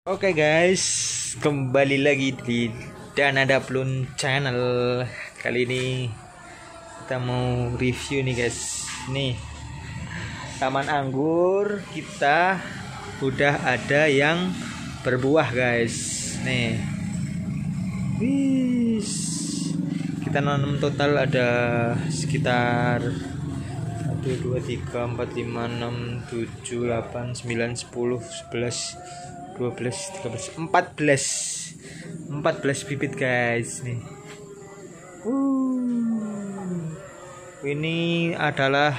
Oke guys, kembali lagi di Dana Daplun Channel. Kali ini kita mau review nih guys. Nih, taman anggur kita udah ada yang berbuah guys. Nih, wis, kita nanam total ada sekitar 1, 2, 3, 4, 5, 6, 7, 8, 9, 10, 11, 12, 13, 14 bibit guys nih. Ini adalah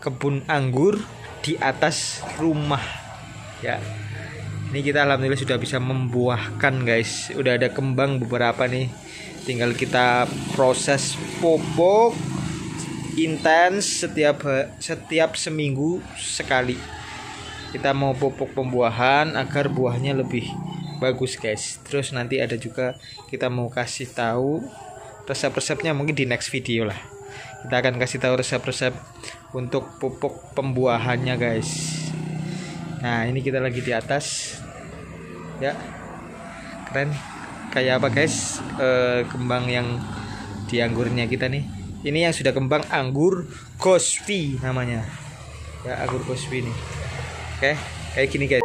kebun anggur di atas rumah ya. Ini kita alhamdulillah sudah bisa membuahkan guys. Udah ada kembang beberapa nih. Tinggal kita proses pupuk intens setiap seminggu sekali. Kita mau pupuk pembuahan agar buahnya lebih bagus guys. Terus nanti ada juga kita mau kasih tahu resep-resepnya mungkin di next video lah. Kita akan kasih tahu resep-resep untuk pupuk pembuahannya guys. Nah, ini kita lagi di atas ya. Keren. Kayak apa guys? Kembang yang di anggurnya kita nih. Ini yang sudah kembang anggur Gosvi namanya. Ya, anggur Gosvi nih. Oke, kayak gini guys.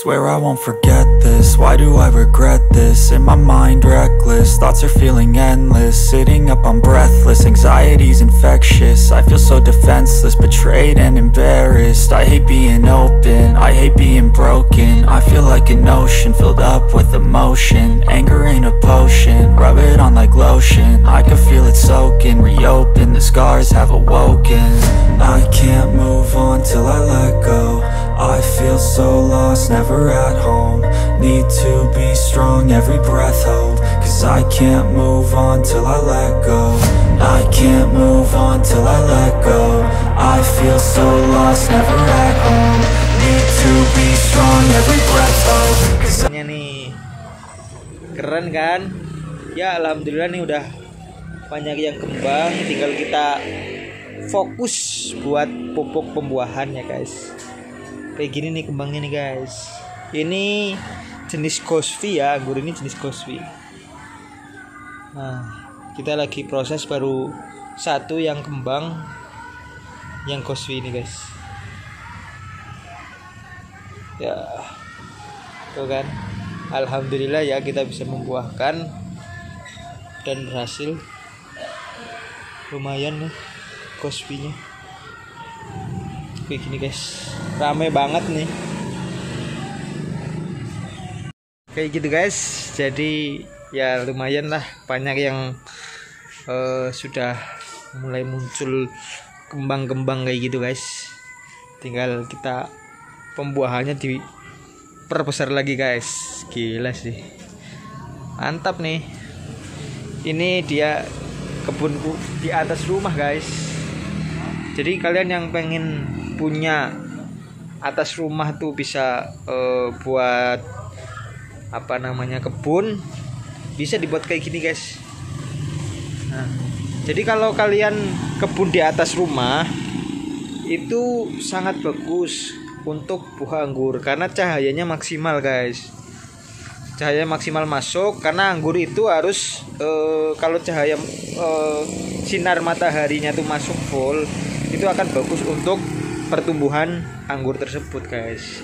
Swear I won't forget this, why do I regret this? In my mind reckless, thoughts are feeling endless. Sitting up I'm breathless, anxiety's infectious. I feel so defenseless, betrayed and embarrassed. I hate being open, I hate being broken. I feel like an ocean filled up with emotion. Anger ain't a potion, rub it on like lotion. I can feel it soaking, reopen, the scars have awoken. I can't move on till I let go. I feel so lost, never at home. Need to be strong, every breath hold. Cause I can't move on till I let go. I can't move on till I let go. I feel so lost, never at home. Need to be strong, every breath hold. Ini nih keren kan? Ya alhamdulillah nih udah banyak yang kembang. Tinggal kita fokus buat pupuk pembuahannya guys. Kayak gini nih kembangnya nih guys. Ini jenis Gosvi ya, anggur ini jenis Gosvi. Nah, kita lagi proses baru satu yang kembang yang Gosvi ini guys. Ya, tuh kan. Alhamdulillah ya kita bisa membuahkan dan berhasil. Lumayan nih Gosvinya. Kayak gini guys, rame banget nih kayak gitu guys. Jadi ya lumayan lah, banyak yang sudah mulai muncul kembang-kembang kayak gitu guys. Tinggal kita pembuahannya diperbesar lagi guys. Gila sih, mantap nih. Ini dia kebunku di atas rumah guys. Jadi kalian yang pengen punya atas rumah tuh bisa buat apa namanya kebun, bisa dibuat kayak gini guys. Nah, jadi kalau kalian kebun di atas rumah itu sangat bagus untuk buah anggur karena cahayanya maksimal guys. Cahaya maksimal masuk karena anggur itu harus kalau cahaya sinar mataharinya tuh masuk full, itu akan bagus untuk pertumbuhan anggur tersebut guys.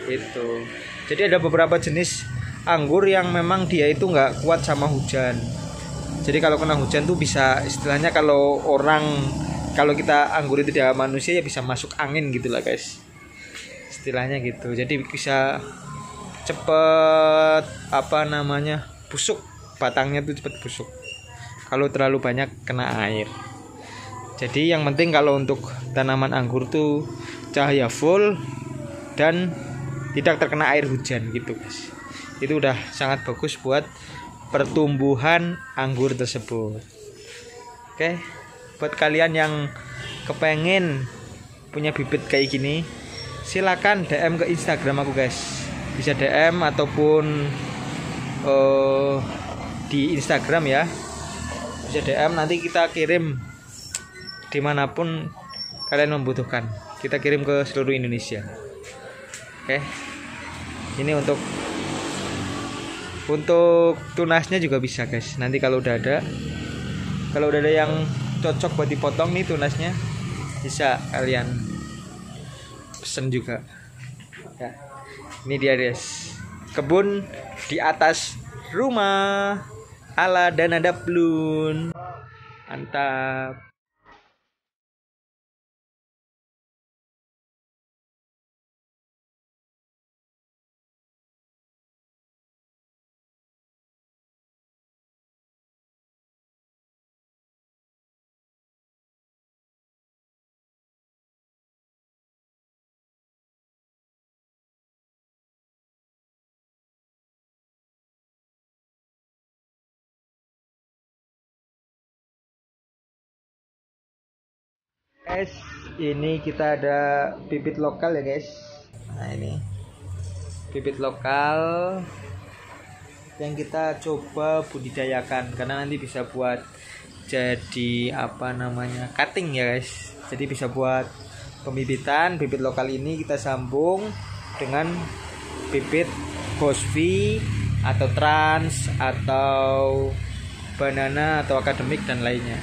Itu. Jadi ada beberapa jenis anggur yang memang dia itu nggak kuat sama hujan. Jadi kalau kena hujan tuh bisa, istilahnya kalau kita anggur itu dia manusia ya bisa masuk angin gitu lah guys. Istilahnya gitu. Jadi bisa cepet busuk, batangnya tuh cepet busuk. Kalau terlalu banyak kena air. Jadi yang penting kalau untuk tanaman anggur tuh cahaya full dan tidak terkena air hujan gitu guys. Itu udah sangat bagus buat pertumbuhan anggur tersebut. Oke, buat kalian yang kepengen punya bibit kayak gini, silakan DM ke Instagram aku guys. Bisa DM ataupun di Instagram ya. Bisa DM, nanti kita kirim dimanapun kalian membutuhkan, kita kirim ke seluruh Indonesia. Oke. Ini untuk tunasnya juga bisa guys. Nanti kalau udah ada yang cocok buat dipotong nih tunasnya, bisa kalian pesen juga ya. Ini dia guys, kebun di atas rumah ala Dana Daplun, mantap. Guys, ini kita ada bibit lokal ya guys. Nah ini bibit lokal yang kita coba budidayakan, karena nanti bisa buat jadi cutting ya guys. Jadi bisa buat pembibitan. Bibit lokal ini kita sambung dengan bibit Bosvi atau Trans atau Banana atau Akademik dan lainnya.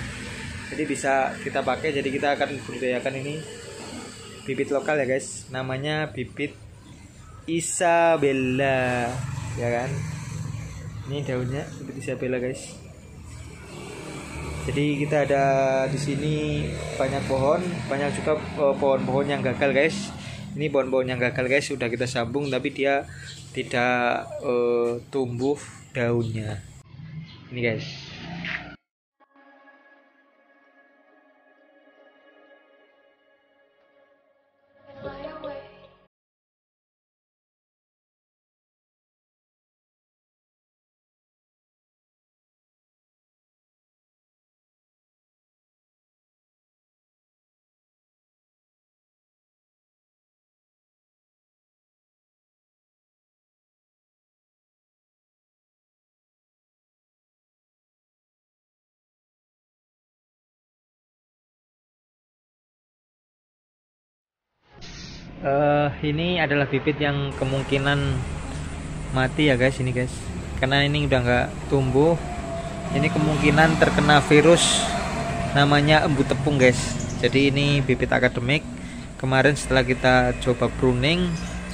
Jadi bisa kita pakai. Jadi kita akan budidayakan ini bibit lokal ya guys. Namanya bibit Isabella ya kan. Ini daunnya bibit Isabella guys. Jadi kita ada di sini banyak pohon, banyak juga pohon-pohon yang gagal guys. Ini pohon-pohon yang gagal guys, sudah kita sambung tapi dia tidak tumbuh daunnya. Ini guys. Ini adalah bibit yang kemungkinan mati ya guys, ini guys, karena ini udah nggak tumbuh. Ini kemungkinan terkena virus namanya embu tepung guys. Jadi ini bibit akademik. Kemarin setelah kita coba pruning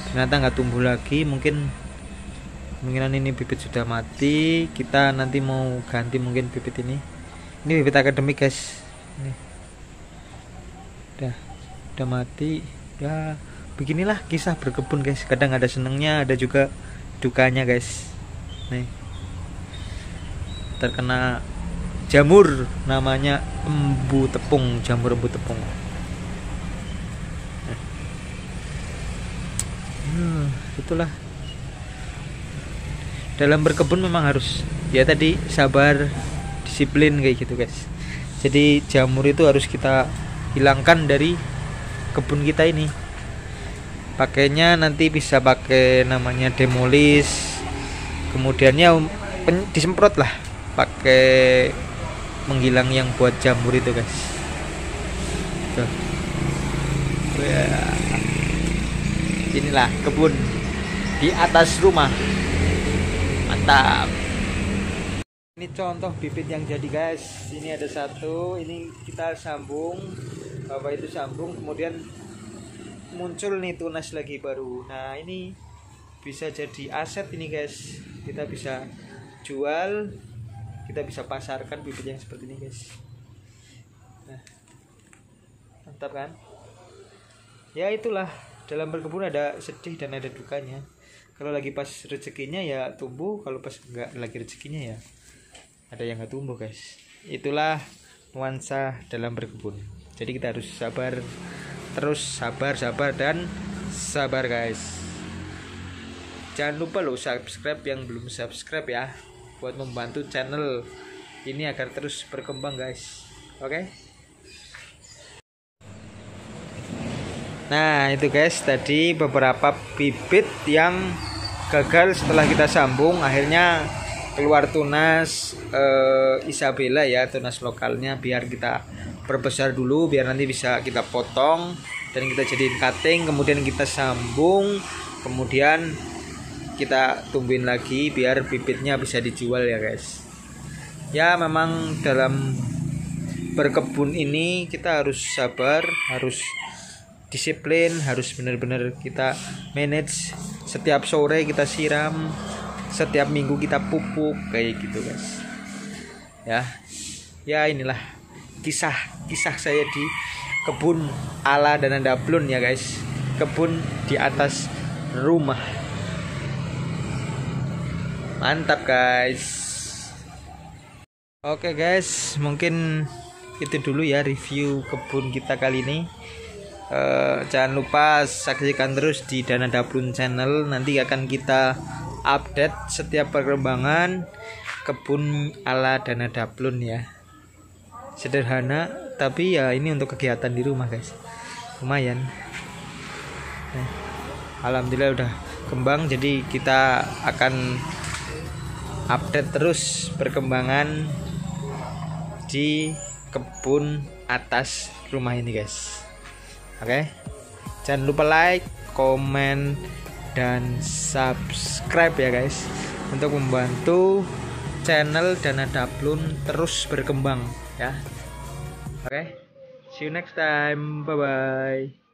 ternyata nggak tumbuh lagi. Kemungkinan ini bibit sudah mati. Kita nanti mau ganti mungkin bibit ini. Ini bibit akademik guys. Ini udah mati ya. Beginilah kisah berkebun guys, kadang ada senengnya ada juga dukanya guys. Nih terkena jamur namanya embu tepung, jamur embu tepung. Itulah dalam berkebun memang harus ya tadi sabar, disiplin kayak gitu guys. Jadi jamur itu harus kita hilangkan dari kebun kita ini. Pakainya nanti bisa pakai namanya demolis, kemudiannya disemprot lah pakai menghilang yang buat jamur itu guys. Tuh. Inilah kebun di atas rumah, mantap. Ini contoh bibit yang jadi guys. Ini ada satu, ini kita sambung, bapak itu sambung, kemudian muncul nih tunas lagi baru. Nah ini bisa jadi aset ini guys, kita bisa jual, kita bisa pasarkan bibit yang seperti ini guys. Nah mantap kan ya. Itulah dalam berkebun ada sedih dan ada dukanya. Kalau lagi pas rezekinya ya tumbuh, kalau pas enggak lagi rezekinya ya ada yang nggak tumbuh guys. Itulah nuansa dalam berkebun. Jadi kita harus sabar, terus sabar dan sabar guys. Jangan lupa lo subscribe yang belum subscribe ya, buat membantu channel ini agar terus berkembang guys. Oke. Nah itu guys, tadi beberapa bibit yang gagal setelah kita sambung, akhirnya keluar tunas Isabella ya, tunas lokalnya, biar kita perbesar dulu biar nanti bisa kita potong dan kita jadiin cutting, kemudian kita sambung, kemudian kita tumbuhin lagi biar bibitnya bisa dijual ya guys. Ya memang dalam berkebun ini kita harus sabar, harus disiplin, harus benar-benar kita manage. Setiap sore kita siram, setiap minggu kita pupuk kayak gitu guys. Ya inilah kisah saya di kebun ala Dana Daplun ya guys. Kebun di atas rumah. Mantap guys. Oke guys, mungkin itu dulu ya review kebun kita kali ini. Jangan lupa saksikan terus di Dana Daplun channel. Nanti akan kita update setiap perkembangan kebun ala Dana Daplun ya. Sederhana tapi ya ini untuk kegiatan di rumah guys. Lumayan. Alhamdulillah udah kembang, jadi kita akan update terus perkembangan di kebun atas rumah ini guys. Oke, jangan lupa like, komen, dan subscribe ya guys, untuk membantu channel Dana Daplun terus berkembang ya. Oke, see you next time, bye bye.